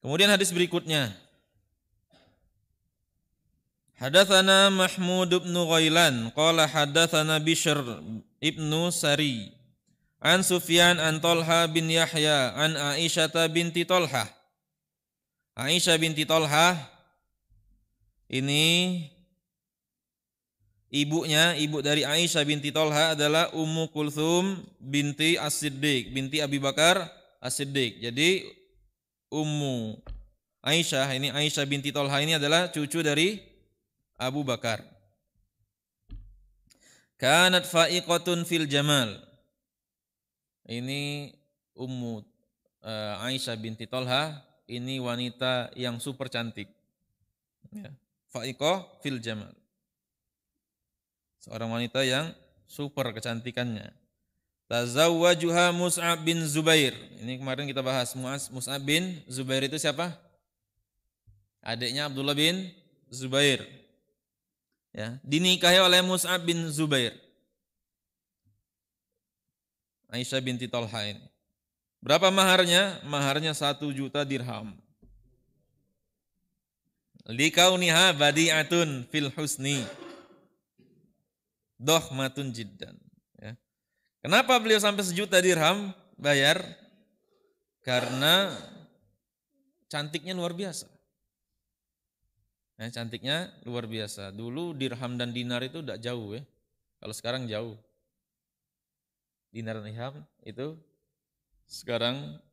Kemudian hadis berikutnya. Hadatsana Mahmud bin Ghailan qala hadatsana Bishr ibnu Sari an Sufyan an Talha bin Yahya an Aisyah binti Talha. Aisyah binti Talha ini ibu dari Aisyah binti Talha adalah Ummu Kulthum binti As-Siddiq binti Abi Bakar As-Siddiq. Jadi Ummu Aisyah ini Aisyah binti Talha ini adalah cucu dari Abu Bakar. Kanat fa'iqatun fil jamal. Ini Ummu Aisyah binti Talha, ini wanita yang super cantik. Ya. Fa'iqah fil jamal. Seorang wanita yang super kecantikannya. Tazawwajuha Mus'ab bin Zubair. Ini kemarin kita bahas Mus'ab bin Zubair itu siapa? Adiknya Abdullah bin Zubair. Ya, dinikahi oleh Mus'ab bin Zubair. Aisyah binti Talha ini. Berapa maharnya? Maharnya 1 juta dirham. Likauniha badi'atun fil husni. Dohmatun jiddan. Ya. Kenapa beliau sampai 1 juta dirham bayar? Karena cantiknya luar biasa. Cantiknya luar biasa. Dulu dirham dan dinar itu tidak jauh ya. Kalau sekarang jauh. Dinar dan dirham itu sekarang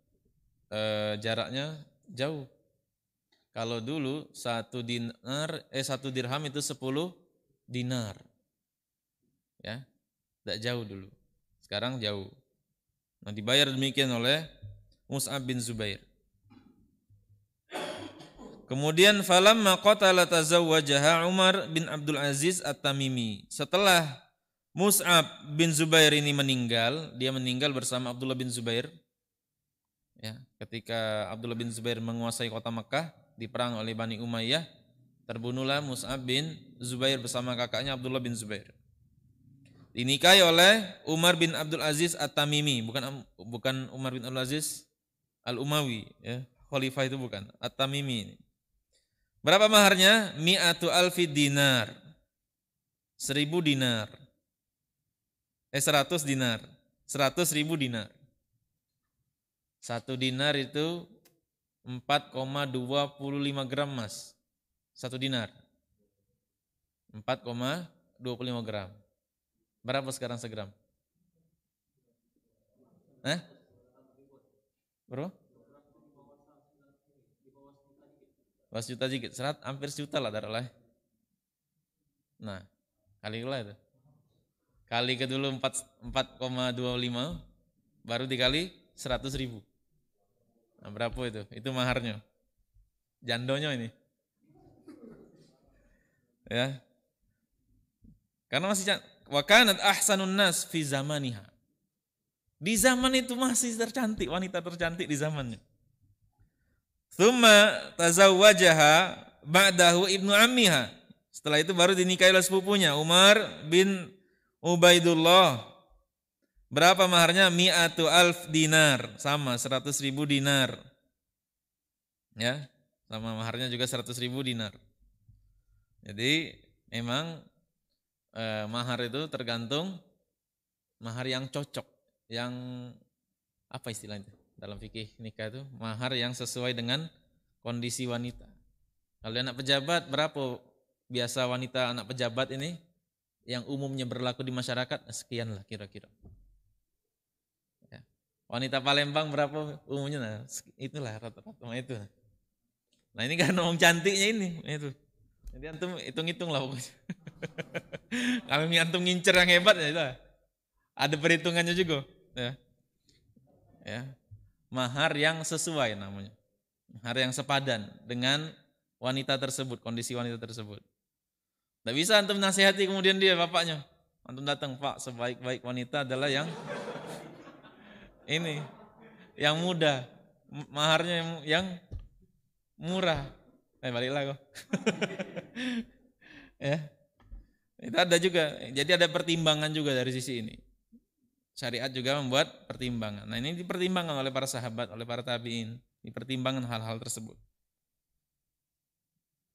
jaraknya jauh. Kalau dulu 1 dirham itu 10 dinar. Ya. Tidak jauh dulu. Sekarang jauh. Nah, dibayar demikian oleh Mus'ab bin Zubair. Kemudian falamma qatala tazawwajaha Umar bin Abdul Aziz At-Tamimi. Setelah Mus'ab bin Zubair ini meninggal, dia meninggal bersama Abdullah bin Zubair. Ya, ketika Abdullah bin Zubair menguasai kota Makkah, diperang oleh Bani Umayyah, terbunuhlah Mus'ab bin Zubair bersama kakaknya Abdullah bin Zubair. Dinikahi oleh Umar bin Abdul Aziz At-Tamimi, bukan Umar bin Abdul Aziz Al-Umawi, ya. Khalifah itu bukan, At-Tamimi ini. Berapa maharnya? Mi'atu alfi dinar. 1.000 dinar. 100 dinar. 100.000 dinar. 1 dinar itu 4,25 gram emas. 1 dinar. 4,25 gram. Berapa sekarang segram? Berapa? 1 juta dikit, hampir 1 juta lah taruhlah. Nah, kali lah itu. Kali ke dulu 4,25, baru dikali 100.000. Nah, berapa itu? Itu maharnya. Jandonya ini. Ya. Karena masih wa kanat ahsanun nas fi zamaniha. Di zaman itu masih tercantik, wanita tercantik di zamannya. Tsumma tazawwajaha ba'dahu ibnu ammiha. Setelah itu baru dinikahi oleh sepupunya Umar bin Ubaidullah. Berapa maharnya? Mi'atu alf dinar, sama 100.000 dinar. Ya, sama maharnya juga 100.000 dinar. Jadi memang mahar itu tergantung mahar yang cocok, yang apa istilahnya dalam fikih nikah itu, mahar yang sesuai dengan kondisi wanita. Kalau anak pejabat, berapa biasa wanita anak pejabat ini yang umumnya berlaku di masyarakat? Sekian lah kira-kira. Ya. Wanita Palembang berapa umumnya? Nah, itulah rata-rata itu. Nah ini kan ngomong cantiknya ini itu. Jadi antum hitung-hitung lah pokoknya. Kalau antum ngincer yang hebat ya itu. Ada perhitungannya juga. Ya. Ya. Mahar yang sesuai namanya. Mahar yang sepadan dengan wanita tersebut, kondisi wanita tersebut. Tidak bisa antum nasihati kemudian dia bapaknya. Antum datang, Pak, sebaik-baik wanita adalah yang ini, yang muda. Maharnya yang murah. Baliklah kok. Ya. Itu ada juga. Jadi ada pertimbangan juga dari sisi ini. Syariat juga membuat pertimbangan. Nah ini dipertimbangkan oleh para sahabat, oleh para tabi'in. dipertimbangkan hal-hal tersebut.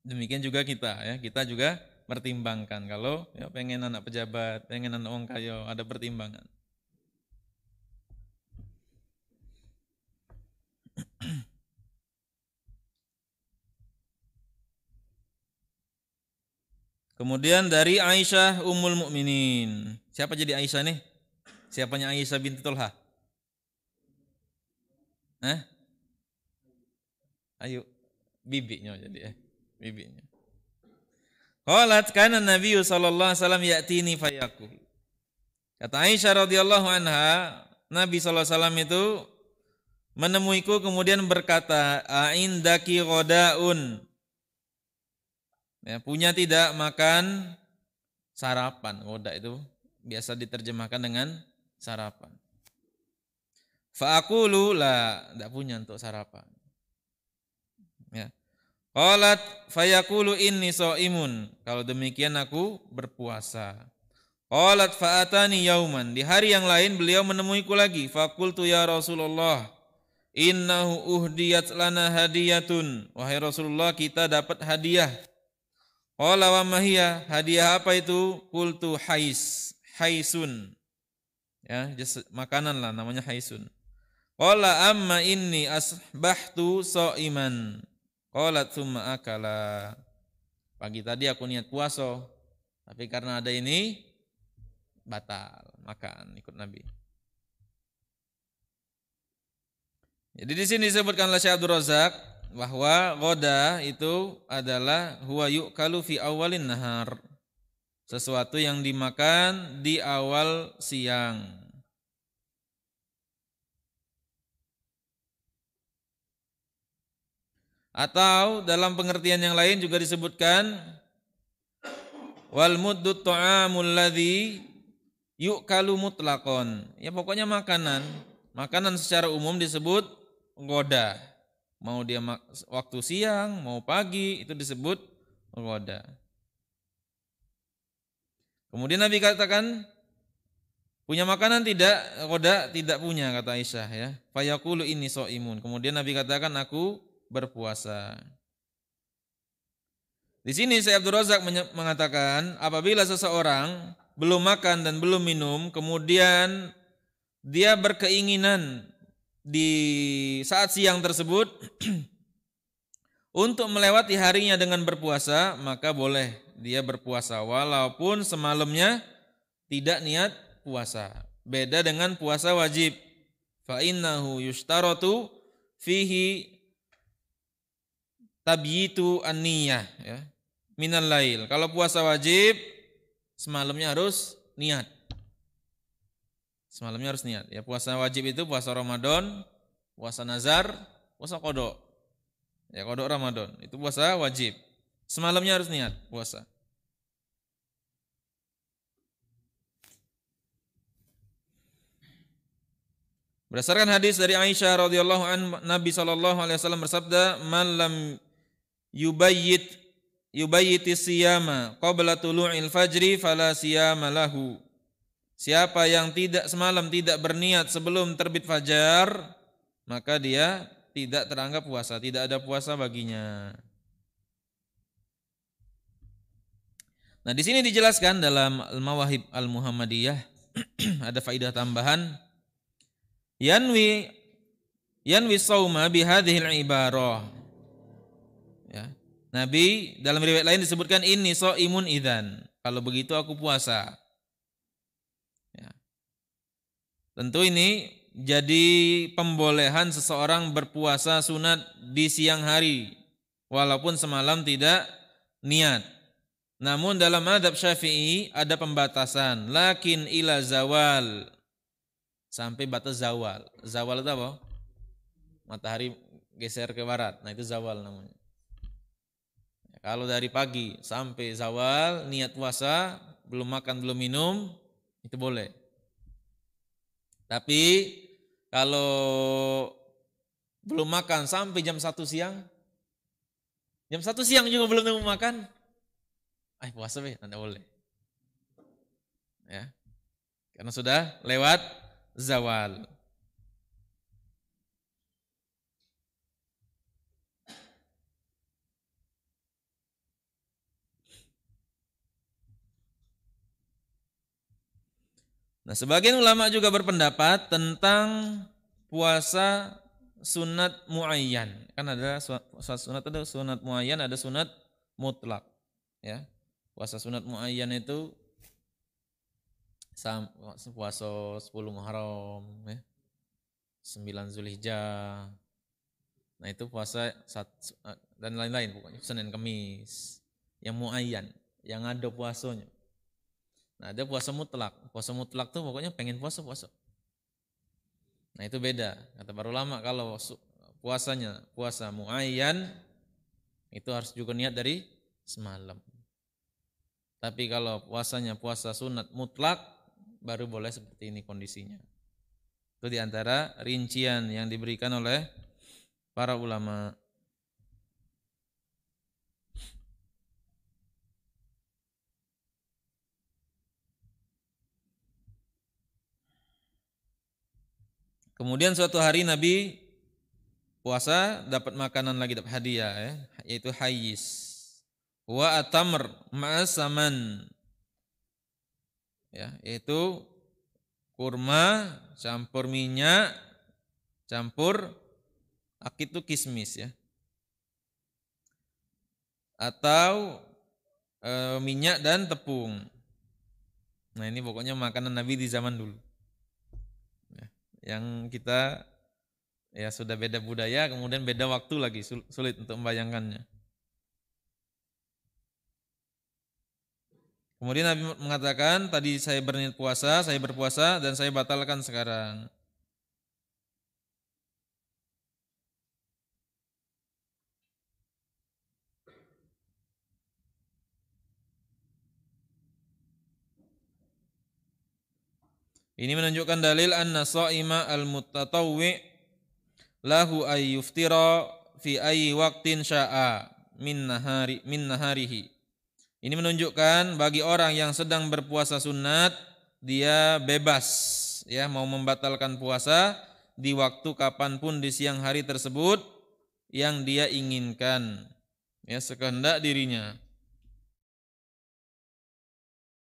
Demikian juga kita ya, kita juga pertimbangkan kalau ya pengen anak pejabat, pengen anak orang kaya, ada pertimbangan. Kemudian dari Aisyah Ummul Mukminin. Siapa jadi Aisyah nih? Siapanya Aisyah binti Tulha? Ayo, bibinya jadi bibinya. Qalat kana Nabi sallallahu alaihi wasallam ya'tini fayaqul. Kata Aisyah radhiyallahu anha, Nabi sallallahu alaihi wasallam itu menemuiku kemudian berkata, "Aindaki ghadaun?" Ya, punya tidak makan sarapan. Ghoda itu biasa diterjemahkan dengan sarapan. Fa aqulu la, enggak punya untuk sarapan. Ya. Qalat fayaqulu inni shaimun. Kalau demikian aku berpuasa. Qalat fa'atani yauman. Di hari yang lain beliau menemuiku lagi. Faqultu ya Rasulullah, innahu uhdiyat lana hadiyatun. Wahai Rasulullah, kita dapat hadiah. Qala wa mahiyya? Hadiah apa itu? Qultu haisun. Ya, makanan lah namanya haisun. Qala amma inni asbahtu shaiman. Qalat tsumma akala. Pagi tadi aku niat puasa, tapi karena ada ini batal makan ikut Nabi. Jadi di sini disebutkan oleh Syekh Abdul Razak bahwa ghoda itu adalah huwa yu'kalu fi awalin nahar. Sesuatu yang dimakan di awal siang. Atau dalam pengertian yang lain juga disebutkan wal muddu ta'amul ladzi yu'kalu mutlaqon. Ya pokoknya makanan secara umum disebut ghoda. Mau dia waktu siang, mau pagi itu disebut ghoda. Kemudian Nabi katakan punya makanan tidak? Ghoda tidak punya kata Aisyah ya. Fayaqulu inni shaimun. Kemudian Nabi katakan aku berpuasa. Di sini Syekh Abdul Razak mengatakan apabila seseorang belum makan dan belum minum kemudian dia berkeinginan di saat siang tersebut untuk melewati harinya dengan berpuasa, maka boleh dia berpuasa walaupun semalamnya tidak niat puasa. Beda dengan puasa wajib. Fa innahu yushtaratu fihi tabyitu an-niyah ya. Minal lail. Kalau puasa wajib semalamnya harus niat. Semalamnya harus niat. Ya, puasa wajib itu puasa Ramadan, puasa nazar, puasa qada. Ya, qada Ramadan. Itu puasa wajib. Semalamnya harus niat puasa. Berdasarkan hadis dari Aisyah radhiyallahu anha, Nabi sallallahu alaihi wasallam bersabda, "Man lam yubayyiti siyama qabla tulu'il fajri fala siyama lahu." Siapa yang semalam tidak berniat sebelum terbit fajar, maka dia tidak teranggap puasa, tidak ada puasa baginya. Nah, di sini dijelaskan dalam Al-Mawahib Al-Muhammadiyah ada faidah tambahan. Yanwi shauma bihadhil ibarah. Ya. Nabi dalam riwayat lain disebutkan inni shaimun idzan. Kalau begitu aku puasa. Ya. Tentu ini jadi pembolehan seseorang berpuasa sunat di siang hari walaupun semalam tidak niat. Namun dalam mazhab Syafi'i ada pembatasan, lakin ila zawal, sampai batas zawal. Zawal itu apa? Matahari geser ke barat. Nah, itu zawal namanya. Kalau dari pagi sampai zawal niat puasa, belum makan belum minum, itu boleh. Tapi kalau belum makan sampai jam 1 siang, jam 1 siang juga belum nemu makan, puasa tidak boleh. Ya. Karena sudah lewat zawal. Nah, sebagian ulama juga berpendapat tentang puasa sunat muayyan. Kan ada sunat, ada sunat muayyan, ada sunat mutlak, ya. Puasa sunat muayyan itu puasa 10 Muharram, ya. 9 Zulhijjah. Nah, itu puasa dan lain-lain pokoknya, Senin Kamis. Yang muayyan, yang ada puasanya. Nah, ada puasa mutlak. Puasa mutlak tuh pokoknya pengen puasa. Nah, itu beda. Kata para ulama, kalau puasanya puasa muayyan itu harus juga niat dari semalam. Tapi kalau puasanya puasa sunat mutlak baru boleh seperti ini kondisinya. Itu diantara rincian yang diberikan oleh para ulama. Kemudian suatu hari Nabi puasa, dapat makanan lagi, dapat hadiah, ya, yaitu hayis. Wa atamr ma'asaman, ya, yaitu kurma campur minyak campur akid itu kismis, ya, atau minyak dan tepung. Nah, ini pokoknya makanan Nabi di zaman dulu, ya, yang kita ya sudah beda budaya, kemudian beda waktu lagi, sulit untuk membayangkannya. Kemudian Nabi mengatakan, tadi saya berniat puasa, saya berpuasa dan saya batalkan sekarang. Ini menunjukkan dalil anna sha'ima al-mutatawwi' lahu ay yuftira fi ayyi waqtin sya'a min naharihi. Ini menunjukkan bagi orang yang sedang berpuasa sunat, dia bebas, ya, mau membatalkan puasa di waktu kapanpun di siang hari tersebut yang dia inginkan, ya, sekehendak dirinya.